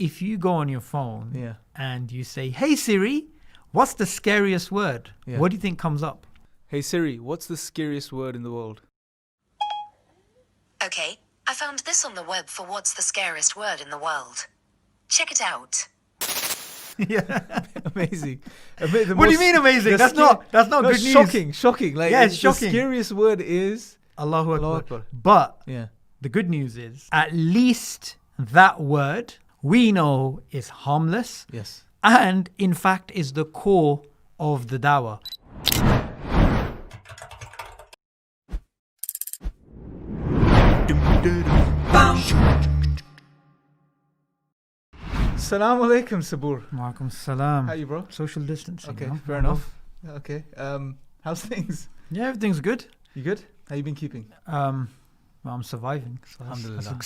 if you go on your phone Yeah. and you say, "Hey Siri, what's the scariest word?" Yeah. What do you think comes up? Hey Siri, what's the scariest word in the world? Okay, I found this on the web for what's the scariest word in the world. Check it out. Yeah. Amazing. What do you mean amazing? That's not good news. Shocking. Like, Yeah, it's the shocking. scariest word is Allahu Akbar. Allahu Akbar. But yeah. the good news is, at least that word we know is harmless Yes. and, in fact, is the core of the da'wah. Assalamu alaikum, Sabur. Walaikum salam. How are you, bro? Social distancing. Okay, you know? fair enough. Okay. How's things? Yeah, everything's good. You good? How you been keeping? Well, I'm surviving. So Alhamdulillah.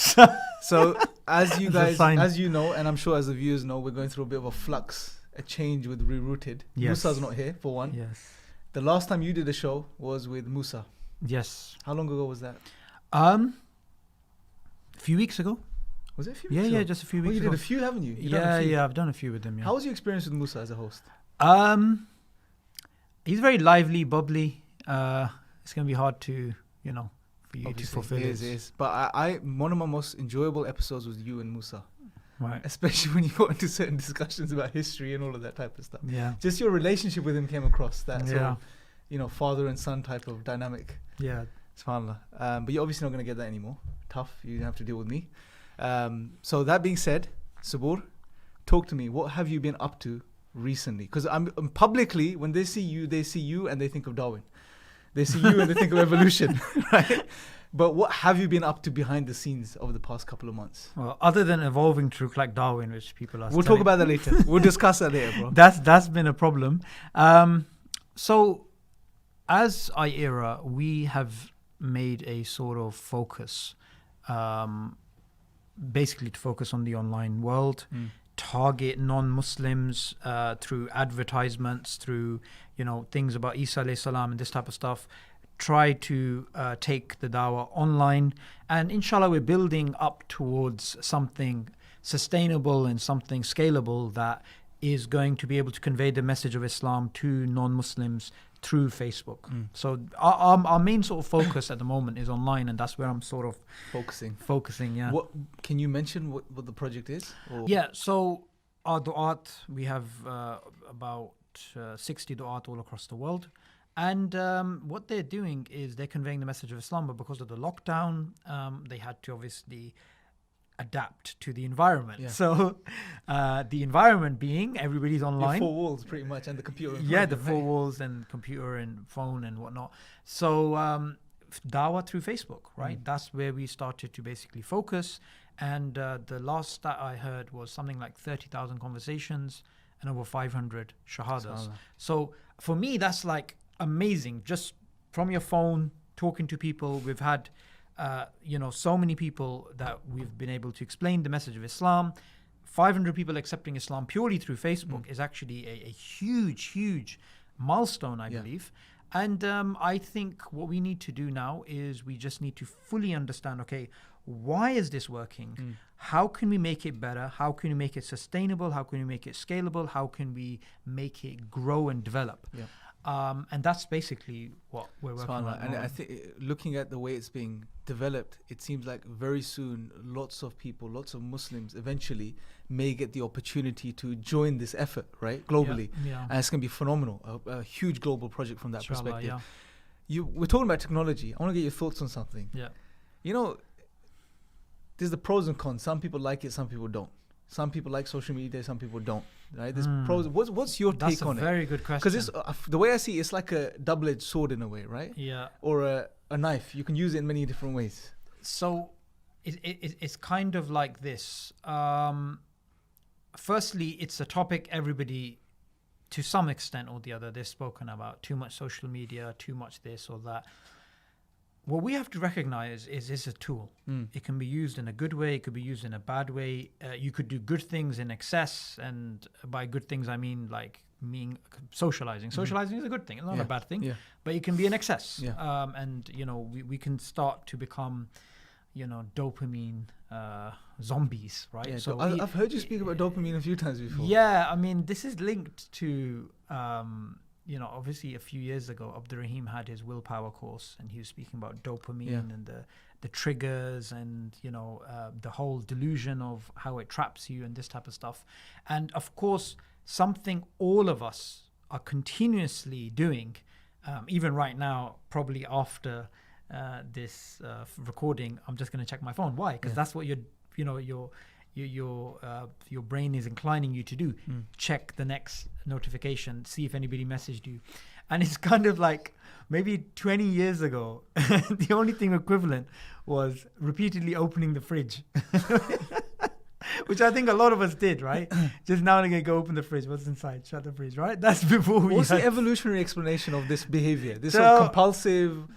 So, as you That's a guys, sign. as you know, and I'm sure as the viewers know, we're going through a bit of a flux, a change with Rerouted. Yes. Musa's not here, for one. Yes. The last time you did a show was with Musa. Yes. How long ago was that? A few weeks ago. Was it a few weeks ago? Yeah, just a few Well, weeks you ago. did a few, haven't you? You've done a few. Yeah, I've done a few with him. Yeah. How was your experience with Musa as a host? He's very lively, bubbly. It's gonna be hard to, for you to fulfill it is. But one of my most enjoyable episodes was you and Musa. Right. Especially when you got into certain discussions about history and all of that type of stuff. Yeah. Just your relationship with him came across that sort Yeah. of, father and son type of dynamic. Yeah. SubhanAllah. But you're obviously not going to get that anymore. Tough. You have to deal with me. So that being said, Sabur, talk to me. What have you been up to recently? Because I'm publicly, when they see you and they think of Darwin. They see you and they think of evolution, right? But what have you been up to behind the scenes over the past couple of months? Well, other than evolving to look like Darwin, which people are We'll talk about that later. We'll discuss that later, bro. That's been a problem. So, as I-Era, we have made a sort of focus, basically to focus on the online world, target non-Muslims through advertisements, through things about Isa alayhi salam and this type of stuff. Try to take the da'wah online, and inshallah we're building up towards something sustainable and something scalable that is going to be able to convey the message of Islam to non-Muslims through Facebook. So our main sort of focus at the moment is online, and that's where I'm sort of focusing. Yeah. What can you mention what the project is? Or? Yeah, so our du'at, we have about 60 du'at all across the world. And what they're doing is they're conveying the message of Islam, but because of the lockdown, they had to obviously adapt to the environment. Yeah. So the environment being everybody's online. Your four walls pretty much, and the computer. Yeah, the four walls and computer and phone and whatnot. So da'wah through Facebook, right? That's where we started to basically focus. And the last stat I heard was something like 30,000 conversations and over 500 shahadas. So for me, that's like amazing. Just from your phone, talking to people. We've had so many people that we've been able to explain the message of Islam. 500 people accepting Islam purely through Facebook is actually a huge milestone, I believe. And I think what we need to do now is we just need to fully understand, okay, why is this working? How can we make it better? How can we make it sustainable? How can we make it scalable? How can we make it grow and develop? Yeah. And that's basically what we're working on. And I think looking at the way it's being developed, it seems like very soon lots of people, lots of Muslims eventually may get the opportunity to join this effort, right? Globally. Yeah. And it's going to be phenomenal, a huge global project from that Inshallah, perspective. Yeah. We're talking about technology. I want to get your thoughts on something. Yeah. There's the pros and cons. Some people like it, some people don't. Some people like social media, some people don't. Right? There's pros. What's your take on it? That's a very good question. Because the way I see it, it's like a double-edged sword in a way, right? Yeah. Or a knife. You can use it in many different ways. So it's kind of like this. Firstly, it's a topic everybody, to some extent or the other, they've spoken about. Too much social media, too much this or that. What we have to recognize is it's a tool. It can be used in a good way. It could be used in a bad way. You could do good things in excess. And by good things, I mean socializing. Socializing is a good thing. It's not a bad thing. Yeah. But it can be in excess. Yeah. And, we can start to become, dopamine zombies, right? Yeah, so I've heard you speak about dopamine a few times before. Yeah, I mean, this is linked to, obviously a few years ago, Abdurrahim had his willpower course, and he was speaking about dopamine and the triggers and, the whole delusion of how it traps you and this type of stuff. And of course, something all of us are continuously doing, even right now, probably after this recording, I'm just going to check my phone. Why? Because that's what your brain is inclining you to do. Check the next notification, see if anybody messaged you. And it's kind of like maybe 20 years ago, the only thing equivalent was repeatedly opening the fridge. Which I think a lot of us did, right? Just now and again, go open the fridge. What's inside? Shut the fridge, right? That's before we. What's the evolutionary explanation of this behavior? This sort of compulsive,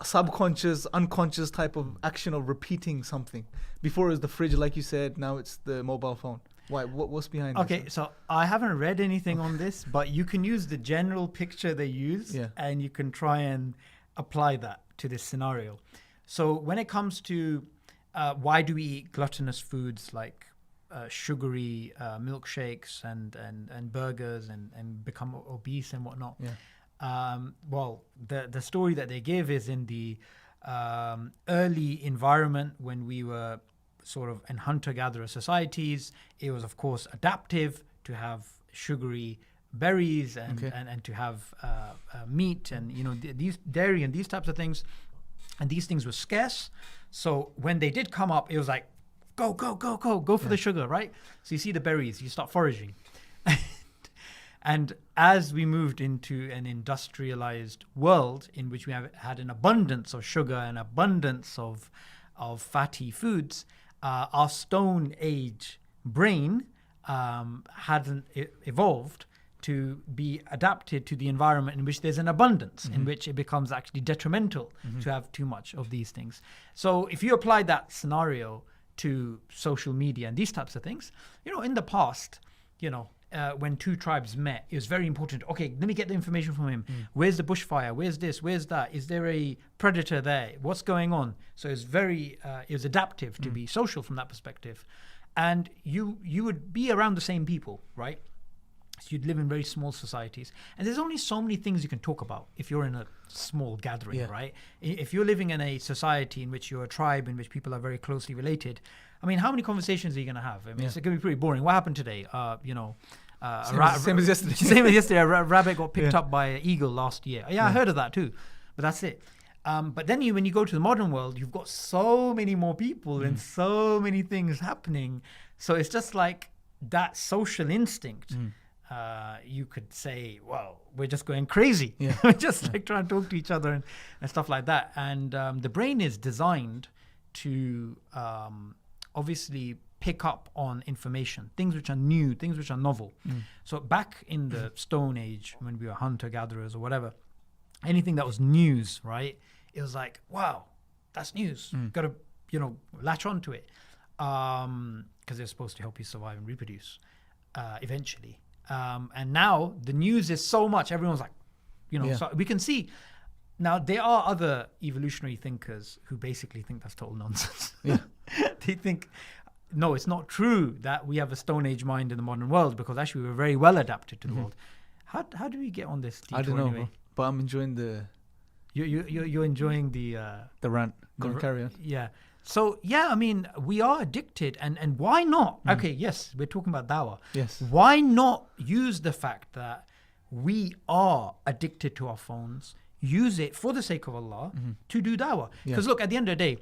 subconscious, unconscious type of action of repeating something. Before it was the fridge, like you said. Now it's the mobile phone. Why? What's behind this? Okay, so I haven't read anything on this, but you can use the general picture they use, and you can try and apply that to this scenario. So when it comes to why do we eat gluttonous foods like sugary milkshakes and burgers and become obese and whatnot? Well, the story that they give is in the early environment when we were sort of in hunter-gatherer societies. It was, of course, adaptive to have sugary berries and to have meat and these dairy and these types of things, and these things were scarce. So when they did come up, it was like go for the sugar, right? So you see the berries, you start foraging. And as we moved into an industrialized world in which we have had an abundance of sugar and abundance of fatty foods, our Stone Age brain hadn't evolved to be adapted to the environment in which there's an abundance, in which it becomes actually detrimental to have too much of these things. So if you apply that scenario to social media and these types of things, in the past, when two tribes met, it was very important. Okay, let me get the information from him. Where's the bushfire? Where's this? Where's that? Is there a predator there? What's going on? So it's very, it was adaptive to be social from that perspective. And you would be around the same people, right? So you'd live in very small societies. And there's only so many things you can talk about if you're in a small gathering, right? If you're living in a society in which you're a tribe, in which people are very closely related, I mean, how many conversations are you going to have? I mean, it's going to be pretty boring. What happened today? Same as yesterday. Same as yesterday. A rabbit got picked up by an eagle last year. I heard of that too. But that's it. But then when you go to the modern world, you've got so many more people and so many things happening. So it's just like that social instinct. You could say, well, we're just going crazy. We're just like trying to talk to each other and stuff like that. And the brain is designed to obviously pick up on information, things which are new, things which are novel. So back in the Stone Age, when we were hunter-gatherers or whatever, anything that was news, right? It was like, wow, that's news. Got to, latch onto it. Because they're supposed to help you survive and reproduce eventually. And now the news is so much, everyone's like, so we can see. Now, there are other evolutionary thinkers who basically think that's total nonsense. They think, no, it's not true that we have a Stone Age mind in the modern world, because actually we're very well adapted to the world. How do we get on this detour? I don't know, anyway? but I'm enjoying the... You're enjoying the rant. Go on, carry on. Yeah. So, I mean, we are addicted, and why not? Okay, yes, we're talking about dawah. Yes. Why not use the fact that we are addicted to our phones, use it for the sake of Allah to do dawah? Because look, at the end of the day,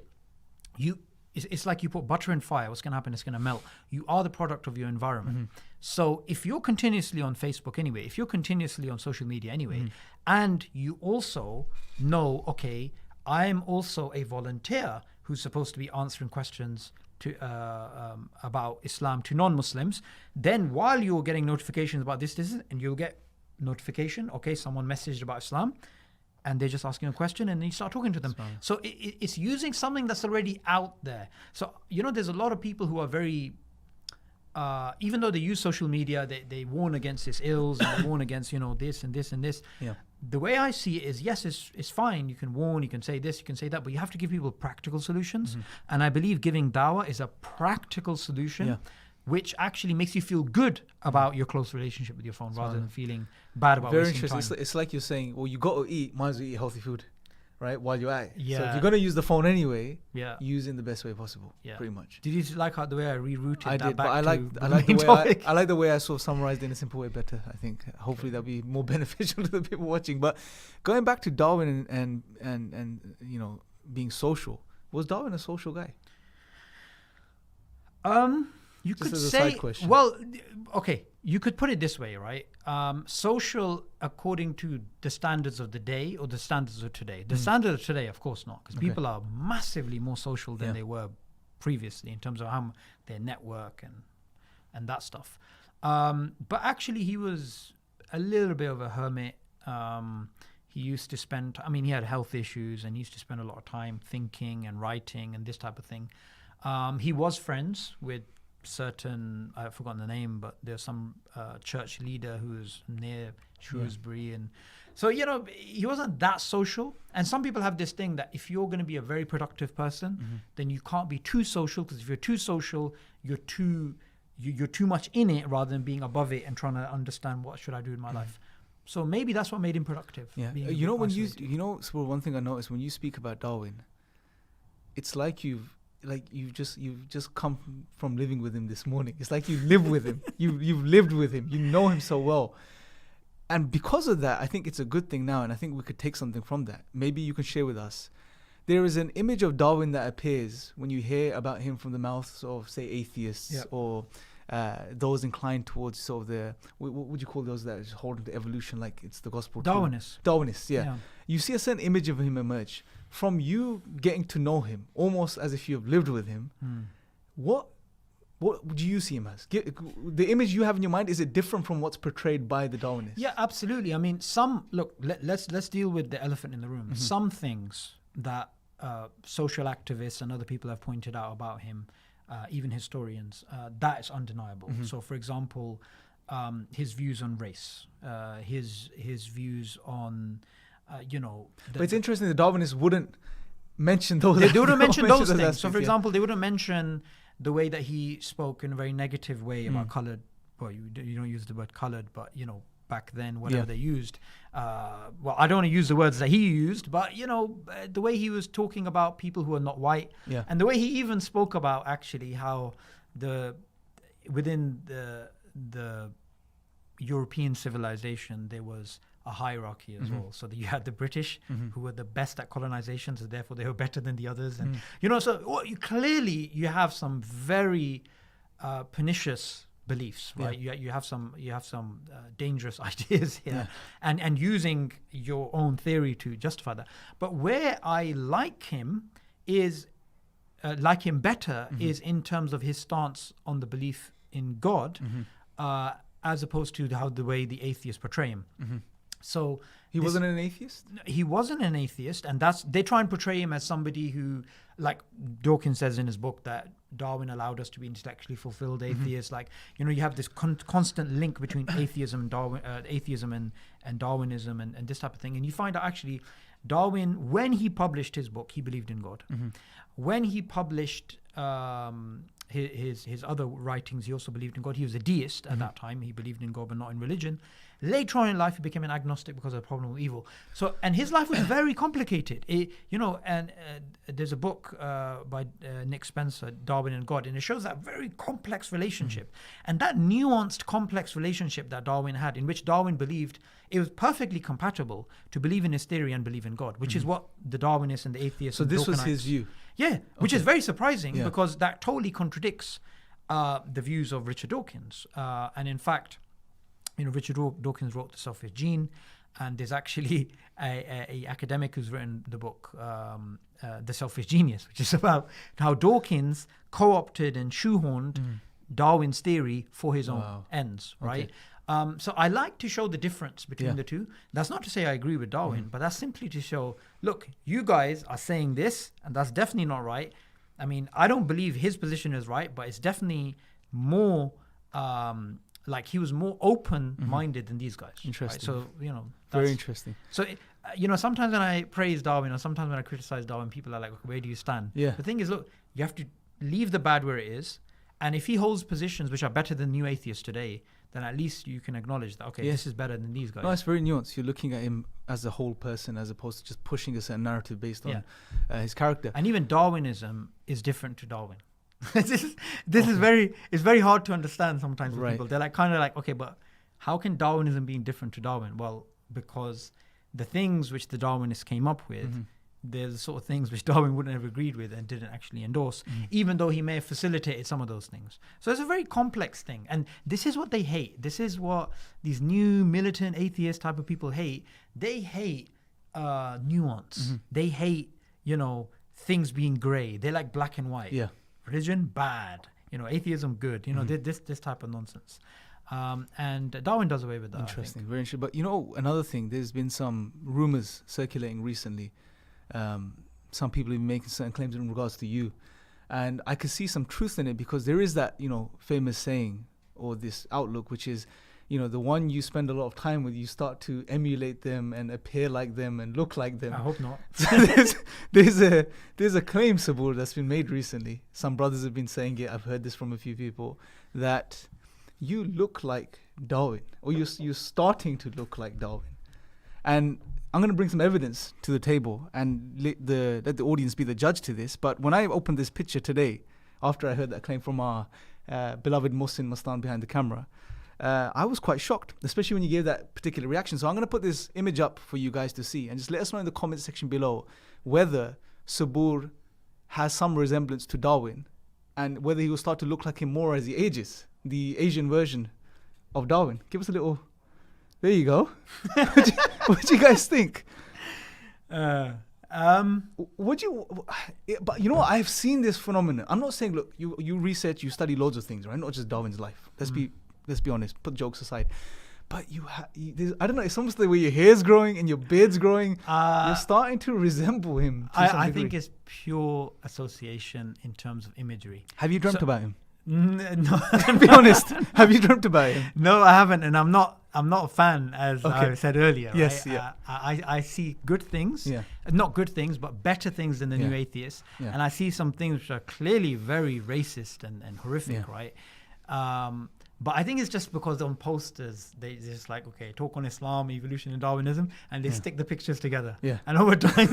it's like you put butter in fire. What's going to happen? It's going to melt. You are the product of your environment. So if you're continuously on Facebook anyway, if you're continuously on social media anyway, and you also know, okay, I'm also a volunteer who's supposed to be answering questions to about Islam to non-Muslims, then while you're getting notifications about this, and you'll get notification, okay, someone messaged about Islam, and they're just asking a question, and then you start talking to them. So it's using something that's already out there. So, there's a lot of people who are very, even though they use social media, they warn against its ills, and they warn against, this and this and this. the way I see it is, yes, it's fine. You can warn, you can say this, you can say that, but you have to give people practical solutions. And I believe giving dawah is a practical solution, which actually makes you feel good about your close relationship with your phone, rather than feeling bad about Very wasting interesting. time. It's like you're saying, well, you got to eat, might as well eat healthy food, right? While you're at it. So if Yeah. you're going to use the phone anyway, Yeah. use it in the best way possible, Yeah. pretty much. Did you like how the way I rerouted I that did, back but I to like the the way topic? I like the way I sort of summarized it in a simple way better. I think hopefully that'll be more beneficial to the people watching. But going back to Darwin and you know, being social, was Darwin a social guy? You Just could as a say, side question. well, okay, you could put it this way, right? Social according to the standards of the day or the standards of today. The standards of today, of course not, because people are massively more social than they were previously in terms of how their network and that stuff. But actually, he was a little bit of a hermit. He used to spend, I mean, he had health issues and he used to spend a lot of time thinking and writing and this type of thing. He was friends with certain, I've forgotten the name, but there's some church leader who's near Shrewsbury. And so, you know, he wasn't that social. And some people have this thing that if you're going to be a very productive person, then you can't be too social, because if you're too social, you're too much in it rather than being above it and trying to understand what should I do in my life. So maybe that's what made him productive. Yeah. being You know, when isolated. so one thing I noticed when you speak about Darwin, it's like you've just come from living with him this morning. It's like you live with him. You've lived with him. You know him so well. And because of that, I think it's a good thing now, and I think we could take something from that. Maybe you can share with us. There is an image of Darwin that appears when you hear about him from the mouths of, say, atheists or those inclined towards sort of the, what would you call those that just hold to evolution like it's the gospel? Darwinists. Darwinists, yeah. You see a certain image of him emerge. From you getting to know him, almost as if you have lived with him, what do you see him as? The image you have in your mind, is it different from what's portrayed by the Darwinists? Yeah, absolutely. I mean, let's deal with the elephant in the room. Some things that social activists and other people have pointed out about him, even historians, that is undeniable. So, for example, his views on race, his views on, but it's interesting the Darwinists wouldn't mention those. They wouldn't mention those things. aspects, So, for example, they wouldn't mention the way that he spoke in a very negative way about coloured. Well, you don't use the word coloured, but back then, whatever they used. Well, I don't want to use the words that he used, but the way he was talking about people who are not white, and the way he even spoke about actually how within the European civilization there was a hierarchy as well. So that you had the British who were the best at colonization, so therefore they were better than the others. And clearly you have some very pernicious beliefs, right? You have some dangerous ideas here, and using your own theory to justify that. But where I like him is better is in terms of his stance on the belief in God, as opposed to the way the atheists portray him. So he wasn't an atheist? He wasn't an atheist, and they try and portray him as somebody who, like Dawkins says in his book, that Darwin allowed us to be intellectually fulfilled atheists. Like, you have this constant link between atheism and Darwinism and this type of thing. And you find out actually Darwin, when he published his book, he believed in God. When he published his other writings, he also believed in God. He was a deist at that time. He believed in God but not in religion. Later on in life, he became an agnostic because of the problem of evil. So, and his life was very complicated. And there's a book by Nick Spencer, Darwin and God, and it shows that very complex relationship. And that nuanced, complex relationship that Darwin had, in which Darwin believed it was perfectly compatible to believe in his theory and believe in God, which is what the Darwinists and the atheists. So this was his view. Yeah, which is very surprising because that totally contradicts the views of Richard Dawkins. And in fact, Richard Dawkins wrote The Selfish Gene, and there's actually a academic who's written the book The Selfish Genius, which is about how Dawkins co-opted and shoehorned Darwin's theory for his own ends, right? So I like to show the difference between the two. That's not to say I agree with Darwin, but that's simply to show, look, you guys are saying this, and that's definitely not right. I mean, I don't believe his position is right, but it's definitely more like he was more open-minded than these guys. Interesting. Right? So, you know, Very interesting. So, you know, sometimes when I praise Darwin or sometimes when I criticize Darwin, people are like, okay, where do you stand? Yeah. The thing is, look, you have to leave the bad where it is. And if he holds positions which are better than new atheists today, then at least you can acknowledge that, okay, this is better than these guys. No, it's very nuanced. You're looking at him as a whole person as opposed to just pushing a certain narrative based on his character. And even Darwinism is different to Darwin. This is very hard to understand sometimes with people. They're like kind of like, okay, but how can Darwinism be different to Darwin? Well, because the things which the Darwinists came up with, they're the sort of things which Darwin wouldn't have agreed with and didn't actually endorse, even though he may have facilitated some of those things. So it's a very complex thing. And this is what they hate. This is what these new militant atheist type of people hate. They hate nuance. They hate, you know, things being grey. They like black and white. Yeah. Religion, bad. You know, atheism, good. You know, this type of nonsense. And Darwin does away with that. Interesting, very interesting. But you know, another thing, there's been some rumors circulating recently. Some people have been making certain claims in regards to you, and I could see some truth in it because there is that, you know, famous saying or this outlook, which is, you know, the one you spend a lot of time with, you start to emulate them and appear like them and look like them. I hope not. So there's a claim, Sabur, that's been made recently. Some brothers have been saying it. I've heard this from a few people, that you look like Darwin, or you're starting to look like Darwin. And I'm going to bring some evidence to the table and let the audience be the judge to this. But when I opened this picture today, after I heard that claim from our beloved Mohsin Mastan behind the camera, I was quite shocked, especially when you gave that particular reaction. So I'm going to put this image up for you guys to see, and just let us know in the comment section below whether Sabur has some resemblance to Darwin and whether he will start to look like him more as he ages, the Asian version of Darwin. Give us a little... There you go. What do you guys think? But you know what? I've seen this phenomenon. I'm not saying, look, you research, you study loads of things, right? Not just Darwin's life. Let's be honest. Put jokes aside. But I don't know. It's almost the way your hair's growing and your beard's growing. You're starting to resemble him. I think it's pure association in terms of imagery. Have you dreamt about him? No. Be honest. Have you dreamt about him? No, I haven't, and I'm not a fan, as I said earlier. Yes, right? yeah. I see good things, Yeah. Not good things, but better things than the new atheists. Yeah. And I see some things which are clearly very racist and horrific, Yeah. right? But I think it's just because on posters, they just like, okay, talk on Islam, evolution and Darwinism, and they stick the pictures together. Yeah. And over time,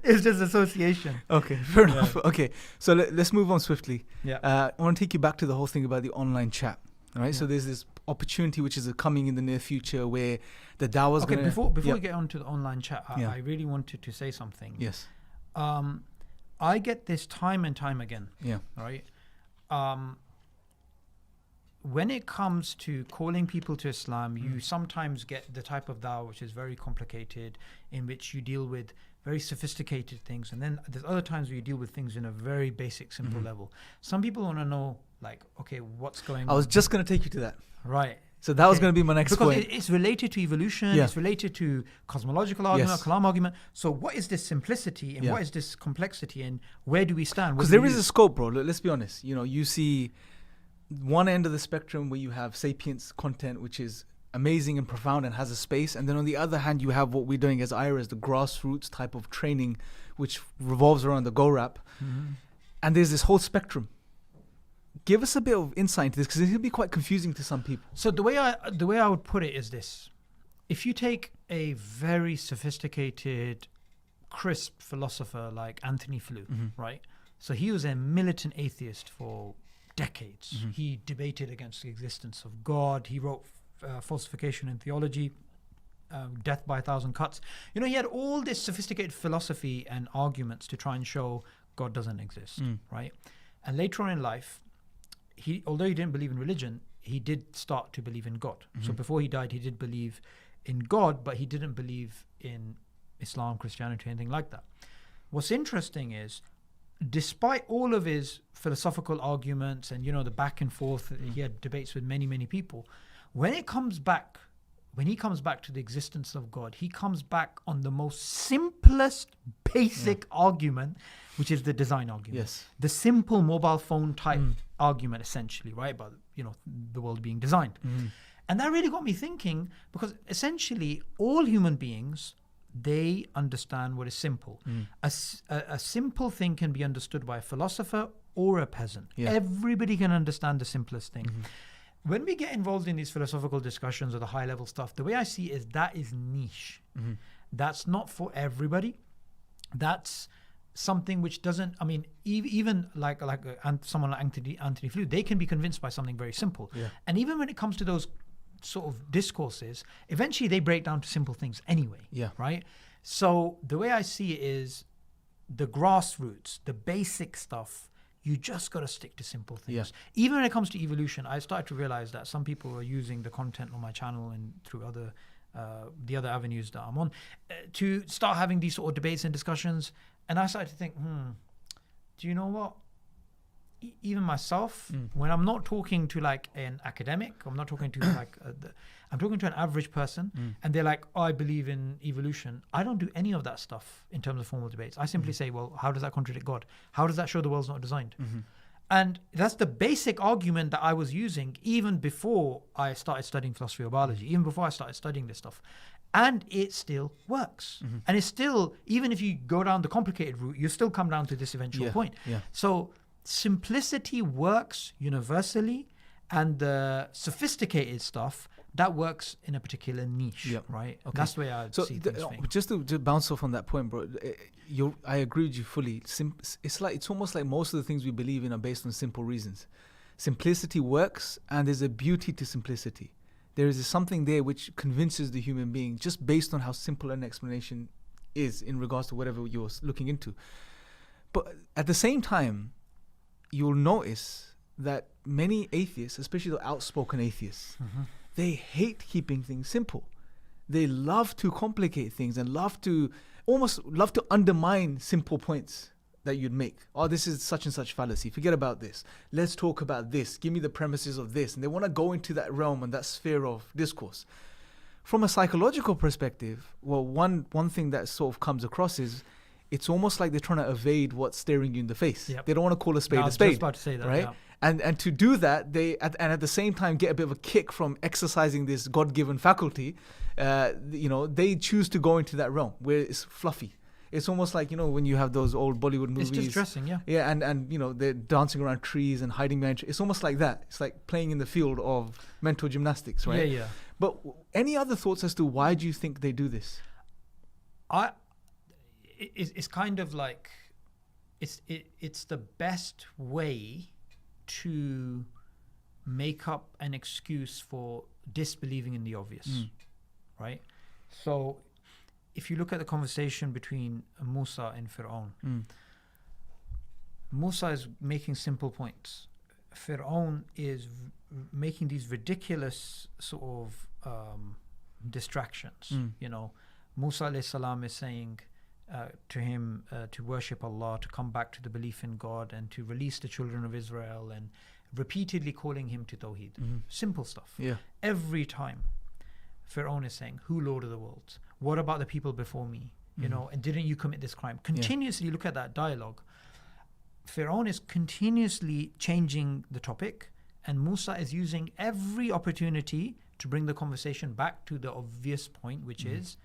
it's just association. Okay, fair enough. Okay, so let's move on swiftly. Yeah. I want to take you back to the whole thing about the online chat. All right, so there's this opportunity which is coming in the near future where the Dawah's Okay, gonna... before we get on to the online chat, Yeah. I really wanted to say something. Yes. I get this time and time again. Yeah. Right? When it comes to calling people to Islam, you sometimes get the type of dawah which is very complicated, in which you deal with very sophisticated things, and then there's other times where you deal with things in a very basic, simple level. Some people want to know, like, okay, what's going on? I was just going to take you to that. Right. So that was going to be my next because point. It's related to evolution, Yeah. it's related to cosmological argument, Yes. kalam argument. So what is this simplicity and what is this complexity, and where do we stand? Because there is a scope, bro. Let's be honest. You know, you see one end of the spectrum where you have sapience content, which is amazing and profound and has a space, and then on the other hand you have what we're doing as IRAs, the grassroots type of training which revolves around the Go Rap. And there's this whole spectrum. Give us a bit of insight into this, because it can be quite confusing to some people. So the way I would put it is this: if you take a very sophisticated, crisp philosopher like Anthony Flew, right? So he was a militant atheist for decades. He debated against the existence of God. He wrote Falsification in Theology, Death by a Thousand Cuts. You know, he had all this sophisticated philosophy and arguments to try and show God doesn't exist, right? And later on in life, although he didn't believe in religion, he did start to believe in God. So before he died, he did believe in God, but he didn't believe in Islam, Christianity, anything like that. What's interesting is, despite all of his philosophical arguments and, you know, the back and forth, he had debates with many, many people. When he comes back to the existence of God, he comes back on the most simplest, basic argument, which is the design argument. Yes. The simple mobile phone type argument, essentially, right? But, the world being designed. And that really got me thinking, because essentially all human beings, they understand what is simple. A simple thing can be understood by a philosopher or a peasant. Everybody can understand the simplest thing. When we get involved in these philosophical discussions or the high level stuff, the way I see it is that is niche. That's not for everybody. That's something which doesn't, I mean, even like someone like Anthony Flew, they can be convinced by something very simple. And even when it comes to those sort of discourses, eventually they break down to simple things anyway. Right? So the way I see it is the grassroots, the basic stuff, you just got to stick to simple things. Even when it comes to evolution, I started to realize that some people are using the content on my channel and through the other avenues that I'm on to start having these sort of debates and discussions. And I started to think, do you know what? Even myself, when I'm not talking to like an academic, I'm not talking to like, I'm talking to an average person, and they're like, oh, I believe in evolution. I don't do any of that stuff in terms of formal debates. I simply say, well, how does that contradict God? How does that show the world's not designed? And that's the basic argument that I was using even before I started studying philosophy or biology, even before I started studying this stuff. And it still works. And it's still, even if you go down the complicated route, you still come down to this eventual point. So simplicity works universally, and the sophisticated stuff, that works in a particular niche, right? That's the way I see things. Just to bounce off on that point, bro, I agree with you fully. It's almost like most of the things we believe in are based on simple reasons. Simplicity works, and there's a beauty to simplicity. There is something there which convinces the human being just based on how simple an explanation is in regards to whatever you're looking into. But at the same time, you'll notice that many atheists, especially the outspoken atheists, they hate keeping things simple. They love to complicate things and almost love to undermine simple points that you'd make. Oh, this is such and such fallacy. Forget about this. Let's talk about this. Give me the premises of this. And they want to go into that realm and that sphere of discourse. From a psychological perspective, well, one thing that sort of comes across is it's almost like they're trying to evade what's staring you in the face. They don't want to call a spade a spade. I was just about to say that, right? And to do that, they at the same time get a bit of a kick from exercising this God-given faculty. They choose to go into that realm where it's fluffy. It's almost like, when you have those old Bollywood movies. It's just dressing, and they're dancing around trees and hiding behind trees. It's almost like that. It's like playing in the field of mental gymnastics, right? But any other thoughts as to why do you think they do this? It's kind of like it's the best way to make up an excuse for disbelieving in the obvious, right? So if you look at the conversation between Musa and Fir'aun, Musa is making simple points. Fir'aun is making these ridiculous sort of distractions. Musa alayhi salam is saying to him to worship Allah, to come back to the belief in God, and to release the children of Israel, and repeatedly calling him to Tawheed. Simple stuff. Every time Fir'aun is saying, who Lord of the worlds? What about the people before me? And didn't you commit this crime? Continuously look at that dialogue. Fir'aun is continuously changing the topic, and Musa is using every opportunity to bring the conversation back to the obvious point, which is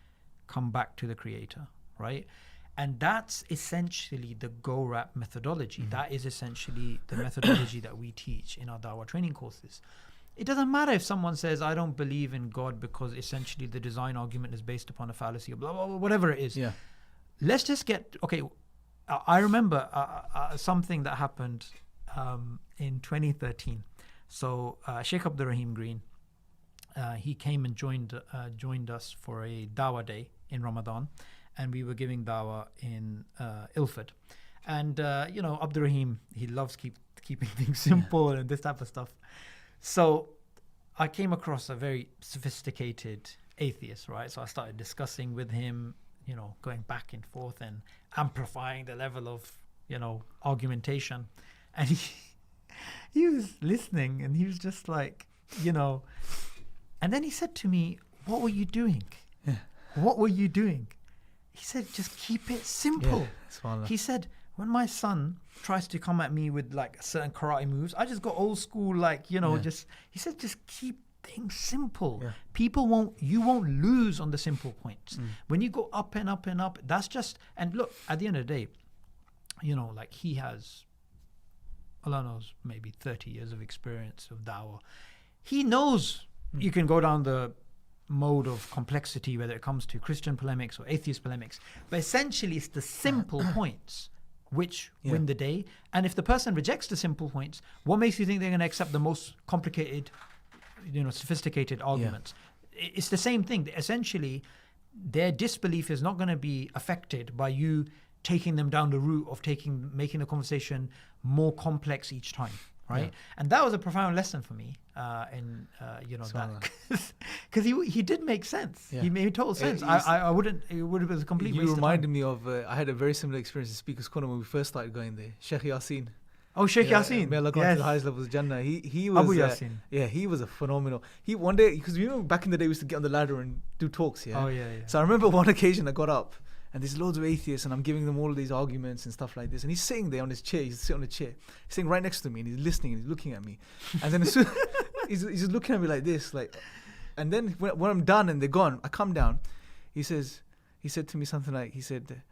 come back to the Creator, right? And that's essentially the Go-Rap methodology. That is essentially the methodology that we teach in our Dawah training courses. It doesn't matter if someone says, I don't believe in God because essentially the design argument is based upon a fallacy, or blah, blah, blah, whatever it is. Let's just get, I remember something that happened in 2013. So Sheikh Abdul Rahim Green, he came and joined us for a Dawah day in Ramadan, and we were giving Dawah in Ilford. And, Abdul Rahim, he loves keeping things simple and this type of stuff. So I came across a very sophisticated atheist, right? So I started discussing with him, going back and forth and amplifying the level of, argumentation. And he was listening, and he was just like, and then he said to me, what were you doing? What were you doing? He said, just keep it simple. He said, when my son tries to come at me with like certain karate moves, I just go old school, like, you know, just keep things simple. You won't lose on the simple points. When you go up and up and up, that's just, and look, at the end of the day, you know, like he has, Allah knows, maybe 30 years of experience of da'wah. He knows you can go down the mode of complexity, whether it comes to Christian polemics or atheist polemics, but essentially it's the simple points which win the day. And if the person rejects the simple points, what makes you think they're going to accept the most complicated, you know, sophisticated arguments? It's the same thing. Essentially, their disbelief is not going to be affected by you taking them down the route of making the conversation more complex each time, right? And that was a profound lesson for me in you know, that, because he did make sense. He made total sense. I wouldn't. It would have been a complete waste of time. You reminded me of I had a very similar experience in Speakers Corner when we first started going there. Sheikh Yasin. Oh, Sheikh Yasin. May Allah grant to the highest levels of Jannah. He was Abu Yasin. He was a phenomenal. He one day, because you know back in the day we used to get on the ladder and do talks. Oh yeah. So I remember one occasion I got up. And there's loads of atheists, and I'm giving them all of these arguments and stuff like this. And he's sitting there on his chair. He's sitting on a chair. He's sitting right next to me, and he's listening, and he's looking at me. And then as soon, he's just looking at me like this, like. And then when I'm done and they're gone, I come down. He said to me something like, he said,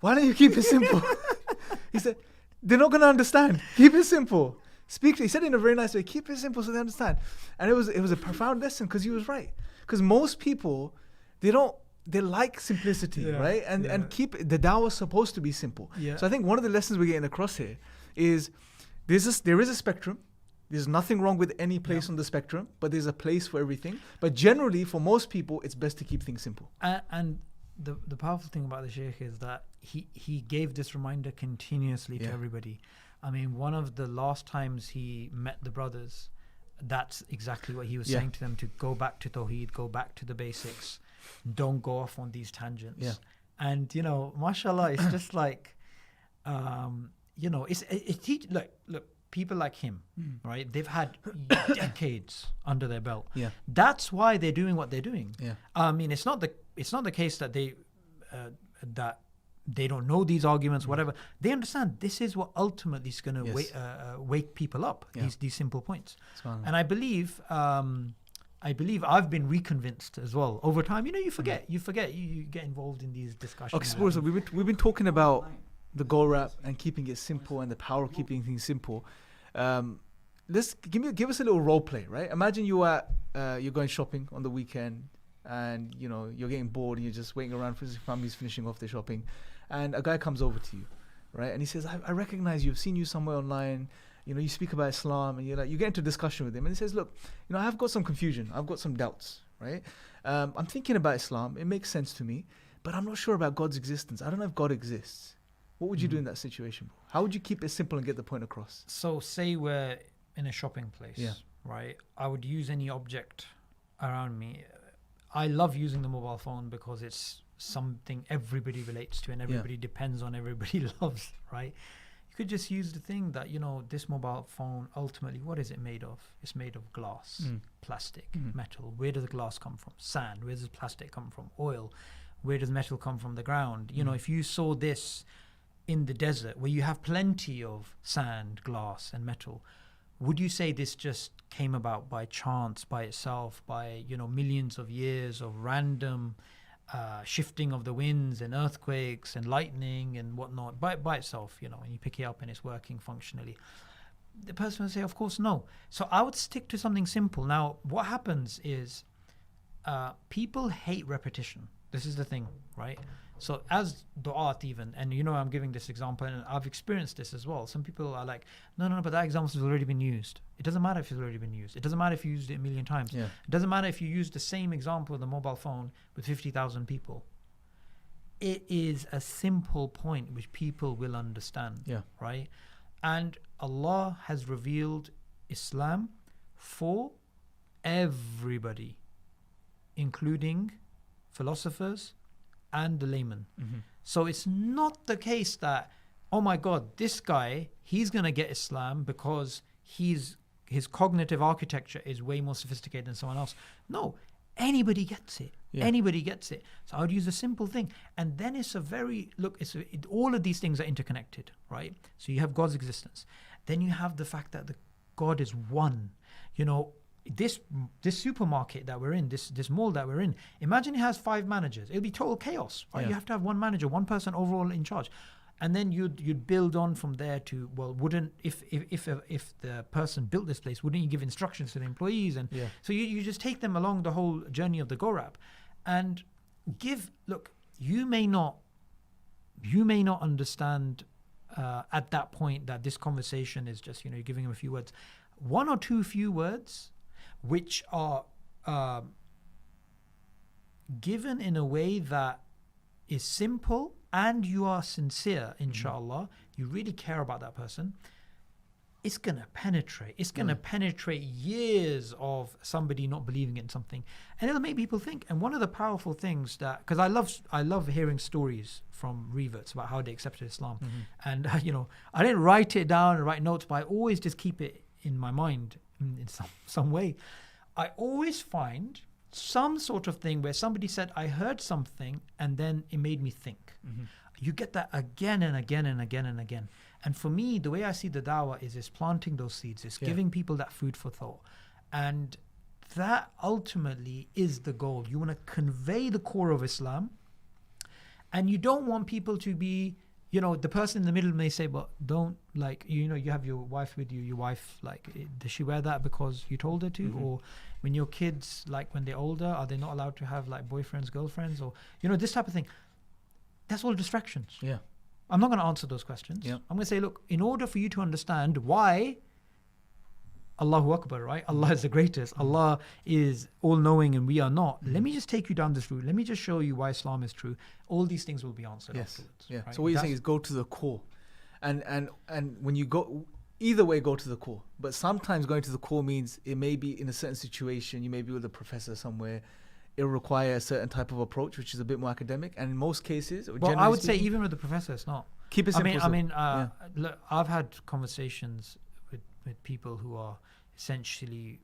"Why don't you keep it simple?" He said, "They're not going to understand. Keep it simple. Speak." He said it in a very nice way. Keep it simple so they understand. And it was a profound lesson because he was right. Because most people, they like simplicity, right? And keep the da'wah supposed to be simple. So I think one of the lessons we're getting across here is there is a spectrum. There's nothing wrong with any place on the spectrum, but there's a place for everything. But generally, for most people, it's best to keep things simple. And the powerful thing about the Shaykh is that he gave this reminder continuously to everybody. I mean, one of the last times he met the brothers, that's exactly what he was saying to them, to go back to Tawheed, go back to the basics. Don't go off on these tangents. And you know, mashallah, it's just like you know, look, people like him, right? They've had decades under their belt. That's why they're doing what they're doing. I mean, it's not the case that they don't know these arguments, whatever. They understand this is what ultimately is going to wake people up, these simple points. And I believe I've been reconvinced as well over time. You know, you forget, you get involved in these discussions. Okay, Spurs, so we've been talking about the goal wrap and keeping it simple and the power of keeping things simple. Let's give us a little role play, right? Imagine you're going shopping on the weekend, and you know you're getting bored and you're just waiting around for your family's finishing off their shopping, and a guy comes over to you, right? And he says, I recognize you. I've seen you somewhere online. You know, you speak about Islam, and you get into discussion with him, and he says, look, you know, I've got some confusion. I've got some doubts, right? I'm thinking about Islam. It makes sense to me, but I'm not sure about God's existence. I don't know if God exists. What would you do in that situation, bro? How would you keep it simple and get the point across? So say we're in a shopping place, right? I would use any object around me. I love using the mobile phone because it's something everybody relates to and everybody depends on, everybody loves, right? You could just use the thing that, you know, this mobile phone, ultimately, what is it made of? It's made of glass, plastic, metal. Where does the glass come from? Sand. Where does the plastic come from? Oil. Where does metal come from? The ground. You know, if you saw this in the desert where you have plenty of sand, glass and metal, would you say this just came about by chance, by itself, by, you know, millions of years of random shifting of the winds and earthquakes and lightning and whatnot by itself, you know, and you pick it up and it's working functionally? The person would say, of course, no. So I would stick to something simple. Now, what happens is people hate repetition. This is the thing, right? So as du'at even, and you know, I'm giving this example and I've experienced this as well. Some people are like, no, but that example has already been used. It doesn't matter if it's already been used. It doesn't matter if you used it a million times. It doesn't matter if you use the same example of the mobile phone with 50,000 people. It is a simple point which people will understand, right? And Allah has revealed Islam for everybody, including philosophers and the layman. So it's not the case that, oh my God, this guy, he's going to get Islam because his cognitive architecture is way more sophisticated than someone else. No, anybody gets it. Yeah. Anybody gets it. So I would use a simple thing. And then it's a very, look, all of these things are interconnected, right? So you have God's existence. Then you have the fact that God is one. You know, this supermarket that we're in, this mall that we're in, imagine it has 5 managers. It'll be total chaos, right? Yeah. You have to have one manager, one person overall in charge. And then you'd build on from there to, well, wouldn't, if the person built this place, wouldn't you give instructions to the employees? And so you just take them along the whole journey of the GoRap and look, you may not understand at that point that this conversation is just, you're giving them a few words. One or two few words which are given in a way that is simple and you are sincere, inshallah, you really care about that person, it's going to penetrate. It's going to penetrate years of somebody not believing in something. And it'll make people think. And one of the powerful things that, because I love hearing stories from reverts about how they accepted Islam. And, I didn't write it down and write notes, but I always just keep it in my mind in some way. I always find some sort of thing where somebody said, I heard something and then it made me think. You get that again and again and again and again. And for me, the way I see the da'wah is planting those seeds, is giving people that food for thought. And that ultimately is the goal. You want to convey the core of Islam, and you don't want people to be, the person in the middle may say, but don't, you have your wife with you, your wife, does she wear that because you told her to? Or when your kids, when they're older, are they not allowed to have boyfriends, girlfriends? Or, this type of thing. That's all distractions. Yeah. I'm not going to answer those questions. Yeah. I'm going to say, look, in order for you to understand why Allahu Akbar, right? Allah is the greatest. Allah is all-knowing and we are not. Let me just take you down this route. Let me just show you why Islam is true. All these things will be answered afterwards. Yeah. Right? So what you're saying is go to the core. And when you go, either way, go to the core. But sometimes going to the core means it may be in a certain situation. You may be with a professor somewhere. It'll require a certain type of approach, which is a bit more academic. And in most cases, well, I would say even with the professor, it's not. Keep it simple. Look, I've had conversations with people who are essentially,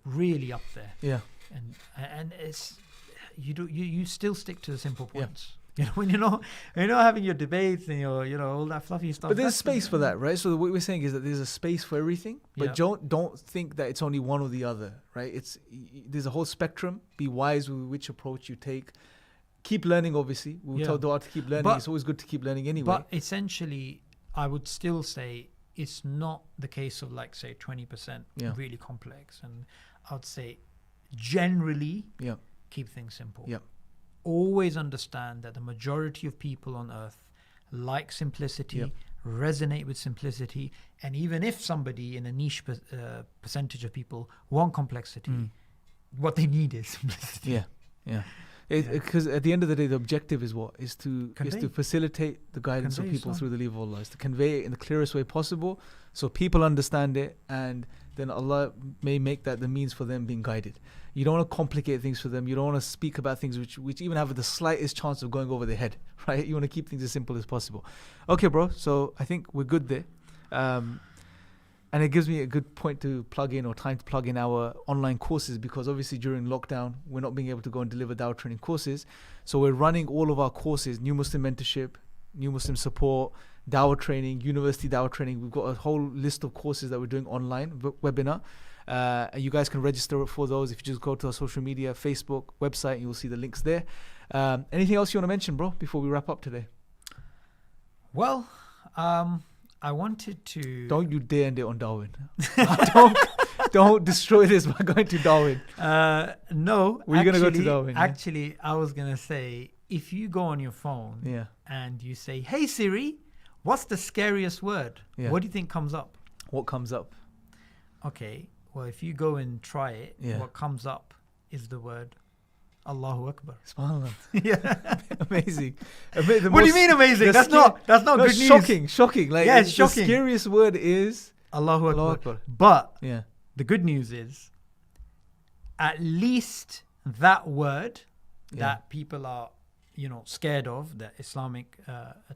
really up there. Yeah. And it's you still stick to the simple points. When you're not having your debates and your all that fluffy stuff. But there's space for that, right? So what we're saying is that there's a space for everything, but don't think that it's only one or the other, right? There's a whole spectrum. Be wise with which approach you take. Keep learning, obviously. We'll tell Dua to keep learning. It's always good to keep learning anyway. But essentially, I would still say it's not the case of say 20% really complex. And I'd say generally keep things simple. Yeah. Always understand that the majority of people on earth like simplicity, resonate with simplicity, and even if somebody in a niche percentage of people want complexity, what they need is simplicity. Because at the end of the day, the objective is what? Is to facilitate the guidance of people through the leave of Allah, is to convey it in the clearest way possible so people understand it, and then Allah may make that the means for them being guided. You don't want to complicate things for them. You don't want to speak about things which even have the slightest chance of going over their head, right? You want to keep things as simple as possible. Okay, bro. So I think we're good there. And it gives me a good point to plug in, or time to plug in our online courses, because obviously during lockdown, we're not being able to go and deliver Dawah training courses. So we're running all of our courses, New Muslim Mentorship, New Muslim Support, Dawah training, University Dawah training. We've got a whole list of courses that we're doing online, webinar. You guys can register for those if you just go to our social media, Facebook, website, and you'll see the links there. Anything else you want to mention, bro, before we wrap up today? Well, I wanted to... Don't you dare end it on Darwin. Don't destroy this by going to Darwin. No. We're going to go to Darwin. Actually, I was going to say, if you go on your phone and you say, hey Siri, what's the scariest word? What do you think comes up? What comes up? Okay. Well, if you go and try it, what comes up is the word Allahu Akbar. SubhanAllah. Amazing. What do you mean amazing? That's not good news. Shocking. It's shocking. The scariest word is Allahu Akbar. But the good news is, at least that word that people are, scared of, the Islamic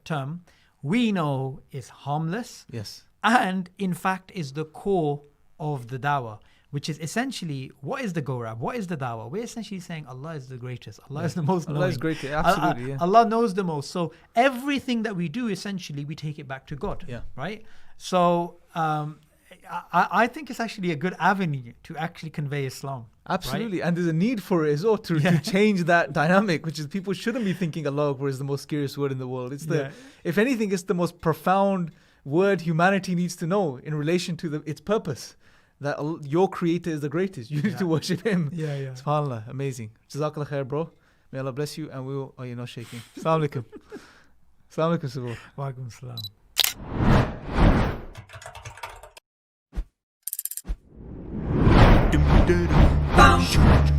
term, we know is harmless. Yes. And in fact is the core of the dawah. which is essentially, what is the Gorab? What is the Dawah? We're essentially saying Allah is the greatest. Allah is the most knowing. Allah is great, absolutely. Yeah. Allah knows the most. So everything that we do, essentially, we take it back to God. Yeah. Right? So I think it's actually a good avenue to actually convey Islam. Absolutely. Right? And there's a need for it as well to change that dynamic, which is people shouldn't be thinking Allah Akbar is the most scariest word in the world. It's the, if anything, it's the most profound word humanity needs to know in relation to its purpose. That your creator is the greatest. You need to worship him. SubhanAllah. Amazing. Jazakallah khair, bro. May Allah bless you. And we will... Oh, you're not shaking. Assalamu alaikum. Assalamu alaikum, Sabur. Wa alaikum assalam. Bounce.